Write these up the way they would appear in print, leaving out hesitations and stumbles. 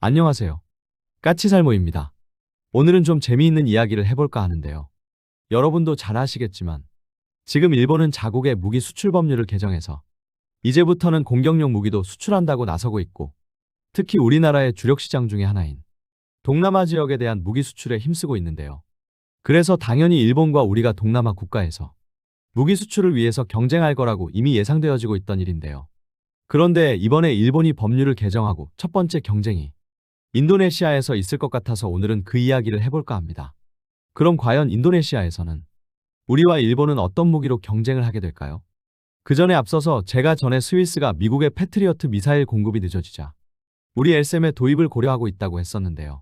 안녕하세요. 까치살모입니다. 오늘은 좀 재미있는 이야기를 해볼까 하는데요. 여러분도 잘 아시겠지만 지금 일본은 자국의 무기 수출 법률을 개정해서 이제부터는 공격용 무기도 수출한다고 나서고 있고, 특히 우리나라의 주력 시장 중에 하나인 동남아 지역에 대한 무기 수출에 힘쓰고 있는데요. 그래서 당연히 일본과 우리가 동남아 국가에서 무기 수출을 위해서 경쟁할 거라고 이미 예상되어지고 있던 일인데요. 그런데 이번에 일본이 법률을 개정하고 첫 번째 경쟁이 인도네시아에서 있을 것 같아서 오늘은 그 이야기를 해볼까 합니다. 그럼 과연 인도네시아에서는 우리와 일본은 어떤 무기로 경쟁을 하게 될까요? 그 전에 앞서서 제가 전에 스위스가 미국의 패트리어트 미사일 공급이 늦어지자 우리 LSM의 도입을 고려하고 있다고 했었는데요.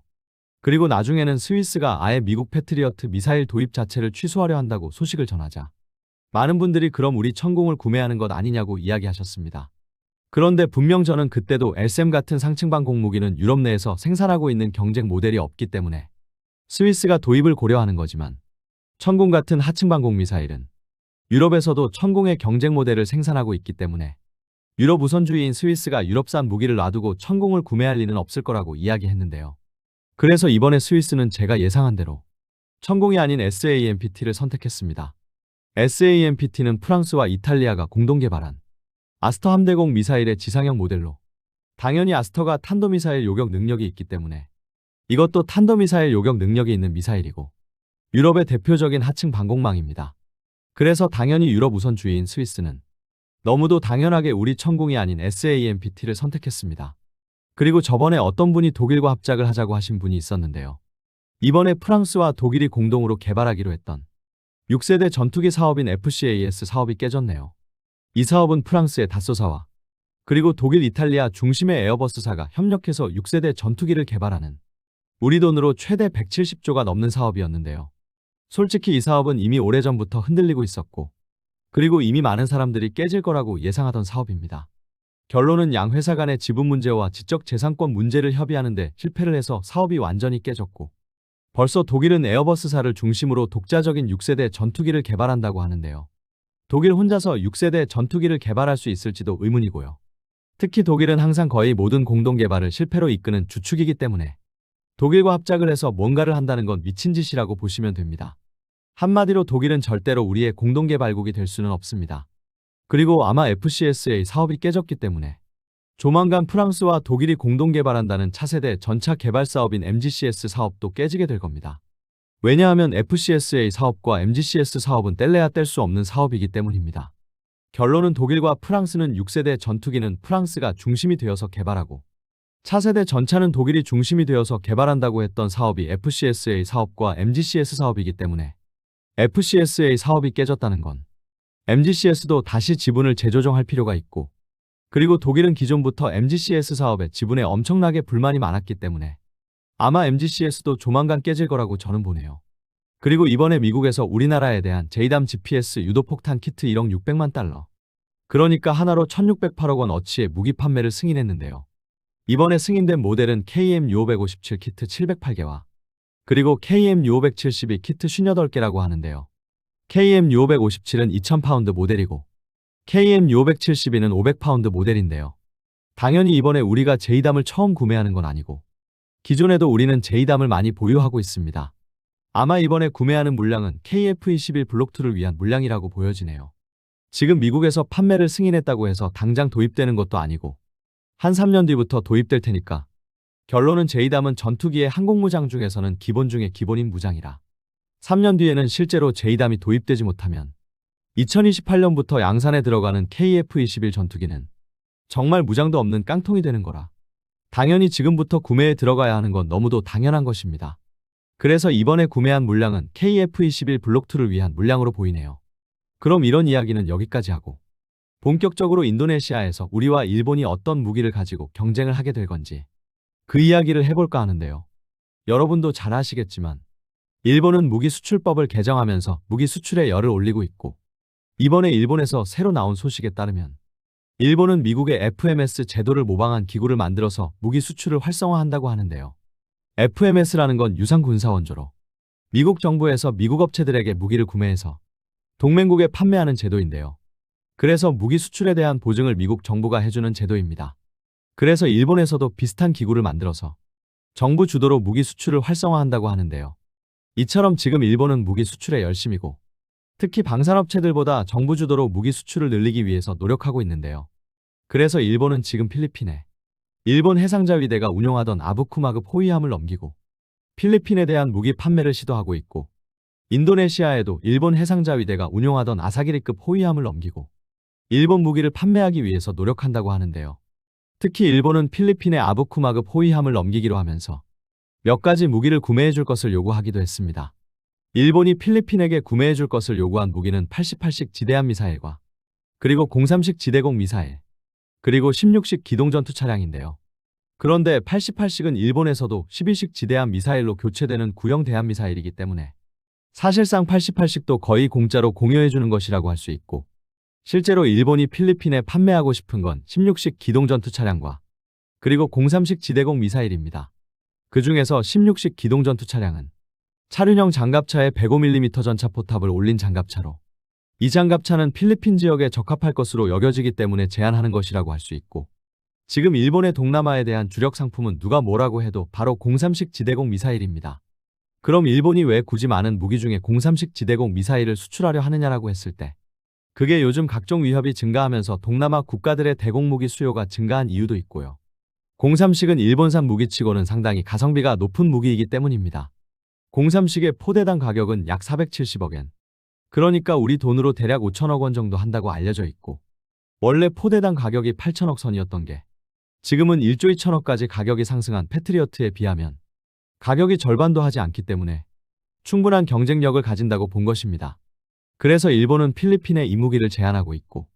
그리고 나중에는 스위스가 아예 미국 패트리어트 미사일 도입 자체를 취소하려 한다고 소식을 전하자 많은 분들이 그럼 우리 천공을 구매하는 것 아니냐고 이야기하셨습니다. 그런데 분명 저는 그때도 LSM 같은 상층방 공무기는 유럽 내에서 생산하고 있는 경쟁 모델이 없기 때문에 스위스가 도입을 고려하는 거지만, 천공 같은 하층방공 미사일은 유럽에서도 천공의 경쟁 모델을 생산하고 있기 때문에 유럽 우선주의인 스위스가 유럽산 무기를 놔두고 천공을 구매할 리는 없을 거라고 이야기했는데요. 그래서 이번에 스위스는 제가 예상한 대로 천공이 아닌 SAMPT를 선택했습니다. SAMPT는 프랑스와 이탈리아가 공동 개발한 아스터 함대공 미사일의 지상형 모델로, 당연히 아스터가 탄도미사일 요격 능력이 있기 때문에 이것도 탄도미사일 요격 능력이 있는 미사일이고 유럽의 대표적인 하층 방공망입니다. 그래서 당연히 유럽 우선주의인 스위스는 너무도 당연하게 우리 천공이 아닌 SAMPT를 선택했습니다. 그리고 저번에 어떤 분이 독일과 합작을 하자고 하신 분이 있었는데요. 이번에 프랑스와 독일이 공동으로 개발하기로 했던 6세대 전투기 사업인 FCAS 사업이 깨졌네요. 이 사업은 프랑스의 다쏘사와 그리고 독일, 이탈리아 중심의 에어버스사가 협력해서 6세대 전투기를 개발하는 우리 돈으로 최대 170조가 넘는 사업이었는데요. 솔직히 이 사업은 이미 오래전부터 흔들리고 있었고, 그리고 이미 많은 사람들이 깨질 거라고 예상하던 사업입니다. 결론은 양 회사 간의 지분 문제와 지적재산권 문제를 협의하는데 실패를 해서 사업이 완전히 깨졌고, 벌써 독일은 에어버스사를 중심으로 독자적인 6세대 전투기를 개발한다고 하는데요. 독일 혼자서 6세대 전투기를 개발할 수 있을지도 의문이고요. 특히 독일은 항상 거의 모든 공동 개발을 실패로 이끄는 주축이기 때문에 독일과 합작을 해서 뭔가를 한다는 건 미친 짓이라고 보시면 됩니다. 한마디로 독일은 절대로 우리의 공동 개발국이 될 수는 없습니다. 그리고 아마 FCSA 사업이 깨졌기 때문에 조만간 프랑스와 독일이 공동 개발한다는 차세대 전차 개발 사업인 MGCS 사업도 깨지게 될 겁니다. 왜냐하면 FCSA 사업과 MGCS 사업은 뗄래야 뗄 수 없는 사업이기 때문입니다. 결론은 독일과 프랑스는 6세대 전투기는 프랑스가 중심이 되어서 개발하고, 차세대 전차는 독일이 중심이 되어서 개발한다고 했던 사업이 FCSA 사업과 MGCS 사업이기 때문에 FCSA 사업이 깨졌다는 건 MGCS도 다시 지분을 재조정할 필요가 있고, 그리고 독일은 기존부터 MGCS 사업에 지분에 엄청나게 불만이 많았기 때문에 아마 MGCS도 조만간 깨질 거라고 저는 보네요. 그리고 이번에 미국에서 우리나라에 대한 JDAM GPS 유도폭탄 키트 1억 600만 달러, 그러니까 하나로 1608억 원 어치의 무기 판매를 승인했는데요. 이번에 승인된 모델은 KM-6557 키트 708개와 그리고 KM-6572 키트 58개라고 하는데요. KM-6557은 2000파운드 모델이고 KM-6572는 500파운드 모델인데요. 당연히 이번에 우리가 JDAM을 처음 구매하는 건 아니고 기존에도 우리는 JDAM을 많이 보유하고 있습니다. 아마 이번에 구매하는 물량은 KF-21 블록2를 위한 물량이라고 보여지네요. 지금 미국에서 판매를 승인했다고 해서 당장 도입되는 것도 아니고 한 3년 뒤부터 도입될 테니까, 결론은 JDAM은 전투기의 항공무장 중에서는 기본 중에 기본인 무장이라 3년 뒤에는 실제로 JDAM이 도입되지 못하면 2028년부터 양산에 들어가는 KF-21 전투기는 정말 무장도 없는 깡통이 되는 거라 당연히 지금부터 구매에 들어가야 하는 건 너무도 당연한 것입니다. 그래서 이번에 구매한 물량은 KF-21 블록2를 위한 물량으로 보이네요. 그럼 이런 이야기는 여기까지 하고 본격적으로 인도네시아에서 우리와 일본이 어떤 무기를 가지고 경쟁을 하게 될 건지 그 이야기를 해볼까 하는데요. 여러분도 잘 아시겠지만 일본은 무기 수출법을 개정하면서 무기 수출에 열을 올리고 있고, 이번에 일본에서 새로 나온 소식에 따르면 일본은 미국의 FMS 제도를 모방한 기구를 만들어서 무기 수출을 활성화한다고 하는데요. FMS라는 건 유상군사원조로 미국 정부에서 미국 업체들에게 무기를 구매해서 동맹국에 판매하는 제도인데요. 그래서 무기 수출에 대한 보증을 미국 정부가 해주는 제도입니다. 그래서 일본에서도 비슷한 기구를 만들어서 정부 주도로 무기 수출을 활성화한다고 하는데요. 이처럼 지금 일본은 무기 수출에 열심이고 특히 방산업체들보다 정부 주도로 무기 수출을 늘리기 위해서 노력하고 있는데요. 그래서 일본은 지금 필리핀에 일본 해상자위대가 운용하던 아부쿠마급 호위함을 넘기고 필리핀에 대한 무기 판매를 시도하고 있고 인도네시아에도 일본 해상자위대가 운용하던 아사기리급 호위함을 넘기고 일본 무기를 판매하기 위해서 노력한다고 하는데요. 특히 일본은 필리핀에 아부쿠마급 호위함을 넘기기로 하면서 몇 가지 무기를 구매해 줄 것을 요구하기도 했습니다. 일본이 필리핀에게 구매해 줄 것을 요구한 무기는 88식 지대함 미사일과 그리고 03식 지대공 미사일, 그리고 16식 기동전투 차량인데요. 그런데 88식은 일본에서도 12식 지대함 미사일로 교체되는 구형 대함 미사일이기 때문에 사실상 88식도 거의 공짜로 공여해 주는 것이라고 할 수 있고 실제로 일본이 필리핀에 판매하고 싶은 건 16식 기동전투 차량과 그리고 03식 지대공 미사일입니다. 그 중에서 16식 기동전투 차량은 차륜형 장갑차에 105mm 전차 포탑을 올린 장갑차로 이 장갑차는 필리핀 지역에 적합할 것으로 여겨지기 때문에 제한하는 것이라고 할 수 있고 지금 일본의 동남아에 대한 주력 상품은 누가 뭐라고 해도 바로 03식 지대공 미사일입니다. 그럼 일본이 왜 굳이 많은 무기 중에 03식 지대공 미사일을 수출하려 하느냐라고 했을 때 그게 요즘 각종 위협이 증가하면서 동남아 국가들의 대공무기 수요가 증가한 이유도 있고요. 03식은 일본산 무기치고는 상당히 가성비가 높은 무기이기 때문입니다. 03식의 포대당 가격은 약 470억엔. 그러니까 우리 돈으로 대략 5천억 원 정도 한다고 알려져 있고 원래 포대당 가격이 8천억 선이었던 게 지금은 1조 2천억까지 가격이 상승한 패트리어트에 비하면 가격이 절반도 하지 않기 때문에 충분한 경쟁력을 가진다고 본 것입니다. 그래서 일본은 필리핀에 이 무기를 제한하고 있고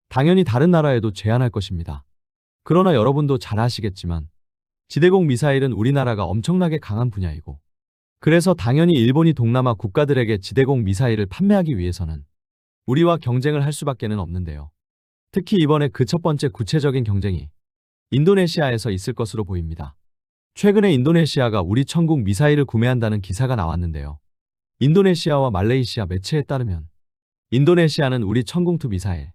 당연히 다른 나라에도 제한할 것입니다. 그러나 여러분도 잘 아시겠지만 지대공 미사일은 우리나라가 엄청나게 강한 분야이고 그래서 당연히 일본이 동남아 국가들에게 지대공 미사일을 판매하기 위해서는 우리와 경쟁을 할 수밖에는 없는데요. 특히 이번에 그 첫 번째 구체적인 경쟁이 인도네시아에서 있을 것으로 보입니다. 최근에 인도네시아가 우리 천국 미사일을 구매한다는 기사가 나왔는데요. 인도네시아와 말레이시아 매체에 따르면 인도네시아는 우리 천궁2 미사일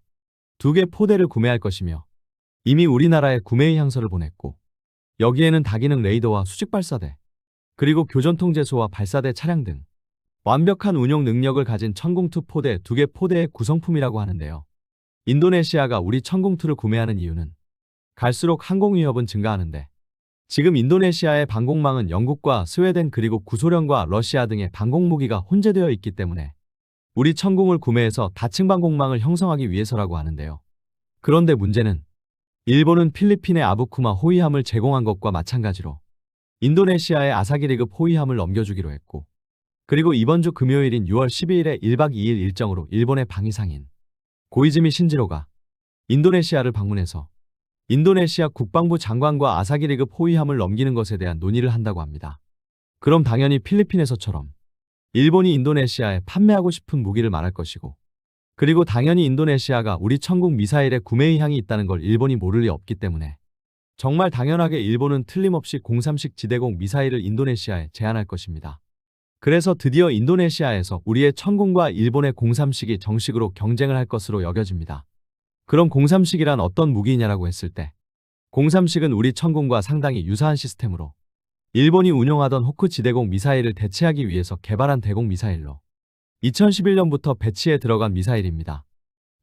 2개 포대를 구매할 것이며 이미 우리나라에 구매 의향서를 보냈고 여기에는 다기능 레이더와 수직 발사대 그리고 교전통제소와 발사대 차량 등 완벽한 운용 능력을 가진 천궁2 포대 2개 포대의 구성품이라고 하는데요. 인도네시아가 우리 천궁2를 구매하는 이유는 갈수록 항공 위협은 증가하는데 지금 인도네시아의 방공망은 영국과 스웨덴 그리고 구소련과 러시아 등의 방공무기가 혼재되어 있기 때문에 우리 천궁을 구매해서 다층 방공망을 형성하기 위해서라고 하는데요. 그런데 문제는 일본은 필리핀의 아부쿠마 호위함을 제공한 것과 마찬가지로 인도네시아의 아사기리급 호위함을 넘겨주기로 했고 그리고 이번 주 금요일인 6월 12일에 1박 2일 일정으로 일본의 방위상인 고이즈미 신지로가 인도네시아를 방문해서 인도네시아 국방부 장관과 아사기리급 호위함을 넘기는 것에 대한 논의를 한다고 합니다. 그럼 당연히 필리핀에서처럼 일본이 인도네시아에 판매하고 싶은 무기를 말할 것이고 그리고 당연히 인도네시아가 우리 천국 미사일에 구매 의향이 있다는 걸 일본이 모를 리 없기 때문에 정말 당연하게 일본은 틀림없이 03식 지대공 미사일을 인도네시아에 제안할 것입니다. 그래서 드디어 인도네시아에서 우리의 천궁과 일본의 03식이 정식으로 경쟁을 할 것으로 여겨집니다. 그럼 03식이란 어떤 무기이냐라고 했을 때 03식은 우리 천궁과 상당히 유사한 시스템으로 일본이 운용하던 호크 지대공 미사일을 대체하기 위해서 개발한 대공 미사일로 2011년부터 배치에 들어간 미사일입니다.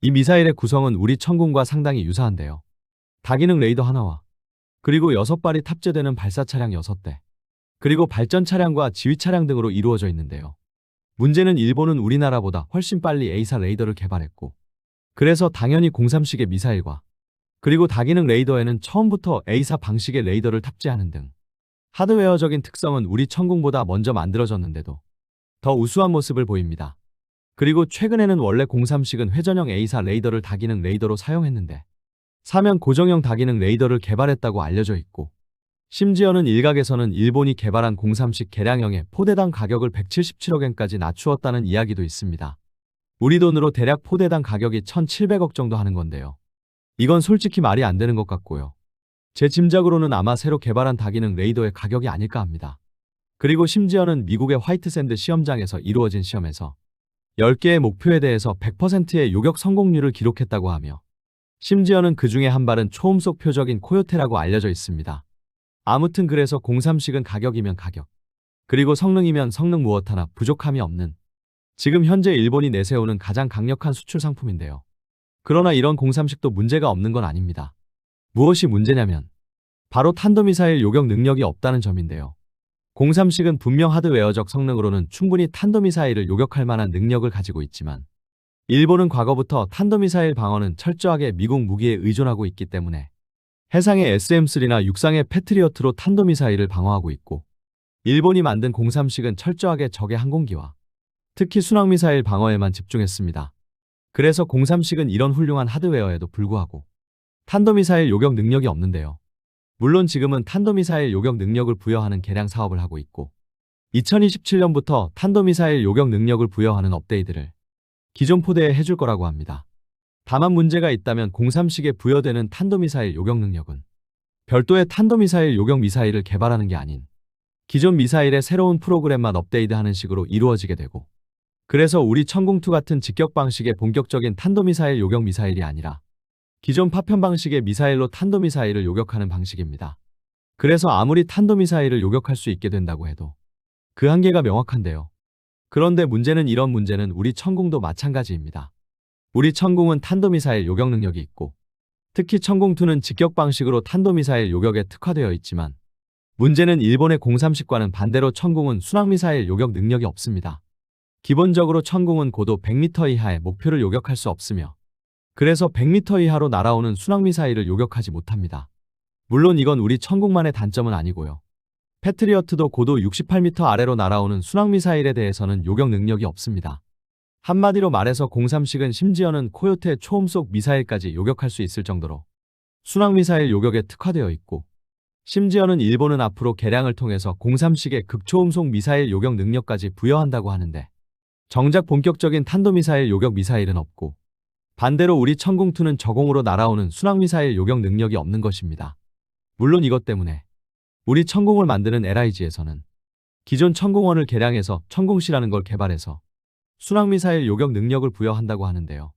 이 미사일의 구성은 우리 천궁과 상당히 유사한데요. 다기능 레이더 하나와 그리고 6발이 탑재되는 발사 차량 6대 그리고 발전 차량과 지휘 차량 등으로 이루어져 있는데요. 문제는 일본은 우리나라보다 훨씬 빨리 A사 레이더를 개발했고 그래서 당연히 03식의 미사일과 그리고 다기능 레이더에는 처음부터 A사 방식의 레이더를 탑재하는 등 하드웨어적인 특성은 우리 천궁보다 먼저 만들어졌는데도 더 우수한 모습을 보입니다. 그리고 최근에는 원래 03식은 회전형 A사 레이더를 다기능 레이더로 사용했는데 사면 고정형 다기능 레이더를 개발했다고 알려져 있고 심지어는 일각에서는 일본이 개발한 03식 개량형의 포대당 가격을 177억엔까지 낮추었다는 이야기도 있습니다. 우리 돈으로 대략 포대당 가격이 1,700억 정도 하는 건데요. 이건 솔직히 말이 안 되는 것 같고요. 제 짐작으로는 아마 새로 개발한 다기능 레이더의 가격이 아닐까 합니다. 그리고 심지어는 미국의 화이트샌드 시험장에서 이루어진 시험에서 10개의 목표에 대해서 100%의 요격 성공률을 기록했다고 하며 심지어는 그 중에 한 발은 초음속 표적인 코요테라고 알려져 있습니다. 아무튼 그래서 03식은 가격이면 가격, 그리고 성능이면 성능 무엇 하나 부족함이 없는 지금 현재 일본이 내세우는 가장 강력한 수출 상품인데요. 그러나 이런 03식도 문제가 없는 건 아닙니다. 무엇이 문제냐면 바로 탄도미사일 요격 능력이 없다는 점인데요. 03식은 분명 하드웨어적 성능으로는 충분히 탄도미사일을 요격할 만한 능력을 가지고 있지만 일본은 과거부터 탄도미사일 방어는 철저하게 미국 무기에 의존하고 있기 때문에 해상의 SM-3나 육상의 패트리어트로 탄도미사일을 방어하고 있고 일본이 만든 03식은 철저하게 적의 항공기와 특히 순항미사일 방어에만 집중했습니다. 그래서 03식은 이런 훌륭한 하드웨어에도 불구하고 탄도미사일 요격 능력이 없는데요. 물론 지금은 탄도미사일 요격 능력을 부여하는 개량 사업을 하고 있고 2027년부터 탄도미사일 요격 능력을 부여하는 업데이트를 기존 포대에 해줄 거라고 합니다. 다만 문제가 있다면 03식에 부여되는 탄도미사일 요격 능력은 별도의 탄도미사일 요격 미사일을 개발하는 게 아닌 기존 미사일의 새로운 프로그램만 업데이트하는 식으로 이루어지게 되고 그래서 우리 천궁2 같은 직격 방식의 본격적인 탄도미사일 요격 미사일이 아니라 기존 파편 방식의 미사일로 탄도미사일을 요격하는 방식입니다. 그래서 아무리 탄도미사일을 요격할 수 있게 된다고 해도 그 한계가 명확한데요. 그런데 문제는 이런 문제는 우리 천궁도 마찬가지입니다. 우리 천궁은 탄도미사일 요격 능력이 있고 특히 천궁2는 직격 방식으로 탄도미사일 요격에 특화되어 있지만 문제는 일본의 03식과는 반대로 천궁은 순항미사일 요격 능력이 없습니다. 기본적으로 천궁은 고도 100m 이하의 목표를 요격할 수 없으며 그래서 100m 이하로 날아오는 순항미사일을 요격하지 못합니다. 물론 이건 우리 천궁만의 단점은 아니고요. 패트리어트도 고도 68m 아래로 날아오는 순항미사일에 대해서는 요격 능력이 없습니다. 한마디로 말해서 03식은 심지어는 코요테 초음속 미사일까지 요격할 수 있을 정도로 순항미사일 요격에 특화되어 있고 심지어는 일본은 앞으로 개량을 통해서 03식의 극초음속 미사일 요격 능력까지 부여한다고 하는데 정작 본격적인 탄도미사일 요격 미사일은 없고 반대로 우리 천궁2는 저공으로 날아오는 순항미사일 요격 능력이 없는 것입니다. 물론 이것 때문에 우리 천궁을 만드는 LIG에서는 기존 천궁1을 개량해서 천궁C라는 걸 개발해서 순항미사일 요격 능력을 부여한다고 하는데요.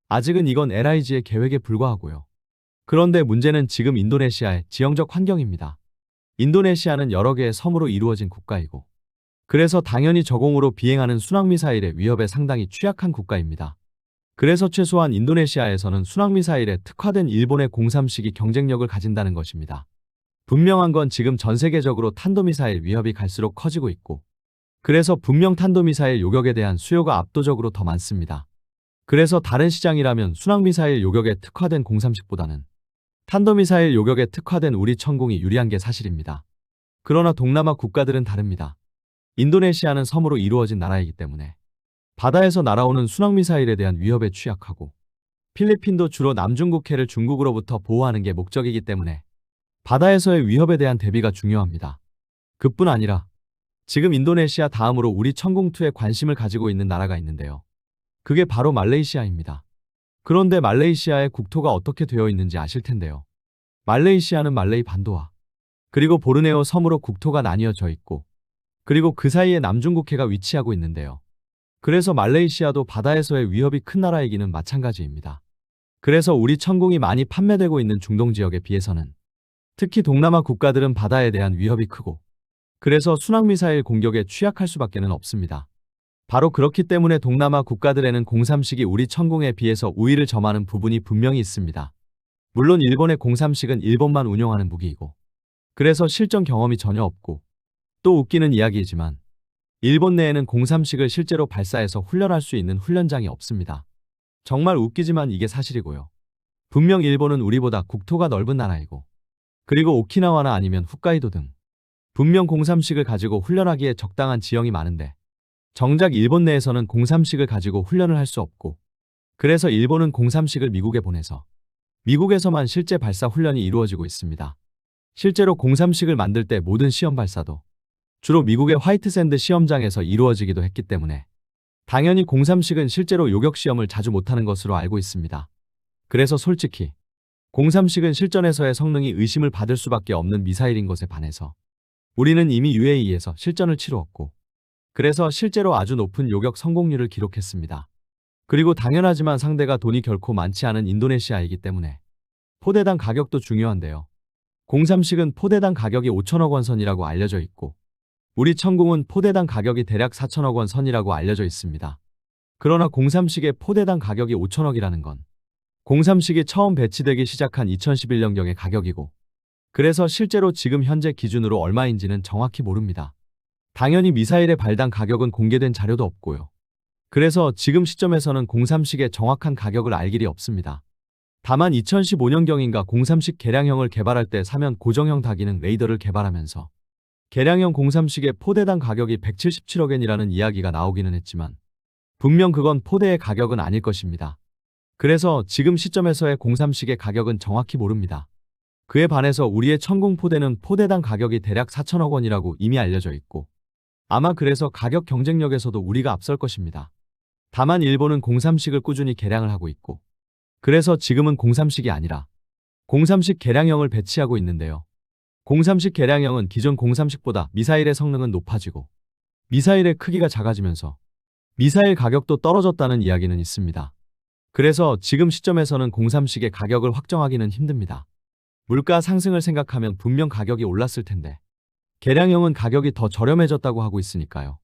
아직은 이건 LIG의 계획에 불과하고요. 그런데 문제는 지금 인도네시아의 지형적 환경입니다. 인도네시아는 여러 개의 섬으로 이루어진 국가이고 그래서 당연히 저공으로 비행하는 순항미사일의 위협에 상당히 취약한 국가입니다. 그래서 최소한 인도네시아에서는 순항미사일에 특화된 일본의 03식이 경쟁력을 가진다는 것입니다. 분명한 건 지금 전 세계적으로 탄도미사일 위협이 갈수록 커지고 있고 그래서 분명 탄도미사일 요격에 대한 수요가 압도적으로 더 많습니다. 그래서 다른 시장이라면 순항미사일 요격에 특화된 03식보다는 탄도미사일 요격에 특화된 우리 천궁이 유리한 게 사실입니다. 그러나 동남아 국가들은 다릅니다. 인도네시아는 섬으로 이루어진 나라이기 때문에 바다에서 날아오는 순항미사일에 대한 위협에 취약하고 필리핀도 주로 남중국해를 중국으로부터 보호하는 게 목적이기 때문에 바다에서의 위협에 대한 대비가 중요합니다. 그뿐 아니라 지금 인도네시아 다음으로 우리 천궁2에 관심을 가지고 있는 나라가 있는데요. 그게 바로 말레이시아입니다. 그런데 말레이시아의 국토가 어떻게 되어 있는지 아실 텐데요. 말레이시아는 말레이 반도와 그리고 보르네오 섬으로 국토가 나뉘어져 있고 그리고 그 사이에 남중국해가 위치하고 있는데요. 그래서 말레이시아도 바다에서의 위협이 큰 나라이기는 마찬가지입니다. 그래서 우리 천궁이 많이 판매되고 있는 중동 지역에 비해서는 특히 동남아 국가들은 바다에 대한 위협이 크고 그래서 순항미사일 공격에 취약할 수밖에는 없습니다. 바로 그렇기 때문에 동남아 국가들에는 03식이 우리 천궁에 비해서 우위를 점하는 부분이 분명히 있습니다. 물론 일본의 03식은 일본만 운용하는 무기이고 그래서 실전 경험이 전혀 없고 또 웃기는 이야기이지만 일본 내에는 03식을 실제로 발사해서 훈련할 수 있는 훈련장이 없습니다. 정말 웃기지만 이게 사실이고요. 분명 일본은 우리보다 국토가 넓은 나라이고 그리고 오키나와나 아니면 홋카이도 등 분명 03식을 가지고 훈련하기에 적당한 지형이 많은데 정작 일본 내에서는 03식을 가지고 훈련을 할 수 없고 그래서 일본은 03식을 미국에 보내서 미국에서만 실제 발사 훈련이 이루어지고 있습니다. 실제로 03식을 만들 때 모든 시험 발사도 주로 미국의 화이트샌드 시험장에서 이루어지기도 했기 때문에 당연히 03식은 실제로 요격 시험을 자주 못하는 것으로 알고 있습니다. 그래서 솔직히 03식은 실전에서의 성능이 의심을 받을 수밖에 없는 미사일인 것에 반해서 우리는 이미 UAE에서 실전을 치루었고 그래서 실제로 아주 높은 요격 성공률을 기록했습니다. 그리고 당연하지만 상대가 돈이 결코 많지 않은 인도네시아이기 때문에 포대당 가격도 중요한데요. 공삼식은 포대당 가격이 5천억 원 선이라고 알려져 있고 우리 천궁은 포대당 가격이 대략 4천억 원 선이라고 알려져 있습니다. 그러나 공삼식의 포대당 가격이 5천억이라는 건 공삼식이 처음 배치되기 시작한 2011년경의 가격이고 그래서 실제로 지금 현재 기준으로 얼마인지는 정확히 모릅니다. 당연히 미사일의 발당 가격은 공개된 자료도 없고요. 그래서 지금 시점에서는 공삼식의 정확한 가격을 알 길이 없습니다. 다만 2015년경인가 공삼식 개량형을 개발할 때 사면 고정형 다기능 레이더를 개발하면서 개량형 공삼식의 포대당 가격이 177억엔이라는 이야기가 나오기는 했지만 분명 그건 포대의 가격은 아닐 것입니다. 그래서 지금 시점에서의 공삼식의 가격은 정확히 모릅니다. 그에 반해서 우리의 천궁 포대는 포대당 가격이 대략 4천억 원이라고 이미 알려져 있고 아마 그래서 가격 경쟁력에서도 우리가 앞설 것입니다. 다만 일본은 공삼식을 꾸준히 개량을 하고 있고 그래서 지금은 공삼식이 아니라 공삼식 개량형을 배치하고 있는데요. 공삼식 개량형은 기존 공삼식보다 미사일의 성능은 높아지고 미사일의 크기가 작아지면서 미사일 가격도 떨어졌다는 이야기는 있습니다. 그래서 지금 시점에서는 공삼식의 가격을 확정하기는 힘듭니다. 물가 상승을 생각하면 분명 가격이 올랐을 텐데 개량형은 가격이 더 저렴해졌다고 하고 있으니까요.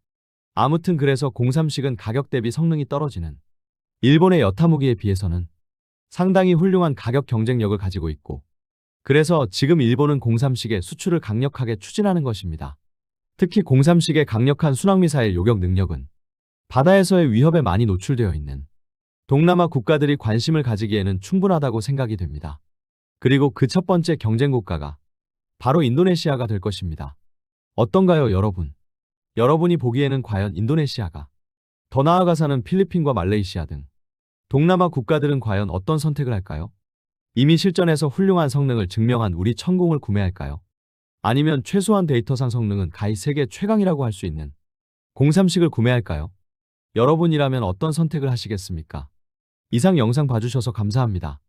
아무튼 그래서 공삼식은 가격 대비 성능이 떨어지는 일본의 여타 무기에 비해서는 상당히 훌륭한 가격 경쟁력을 가지고 있고 그래서 지금 일본은 공삼식의 수출을 강력하게 추진하는 것입니다. 특히 공삼식의 강력한 순항미사일 요격 능력은 바다에서의 위협에 많이 노출되어 있는 동남아 국가들이 관심을 가지기에는 충분하다고 생각이 됩니다. 그리고 그 첫 번째 경쟁 국가가 바로 인도네시아가 될 것입니다. 어떤가요, 여러분? 여러분이 보기에는 과연 인도네시아가 더 나아가서는 필리핀과 말레이시아 등 동남아 국가들은 과연 어떤 선택을 할까요? 이미 실전에서 훌륭한 성능을 증명한 우리 천궁을 구매할까요? 아니면 최소한 데이터상 성능은 가히 세계 최강이라고 할 수 있는 공삼식을 구매할까요? 여러분이라면 어떤 선택을 하시겠습니까? 이상 영상 봐주셔서 감사합니다.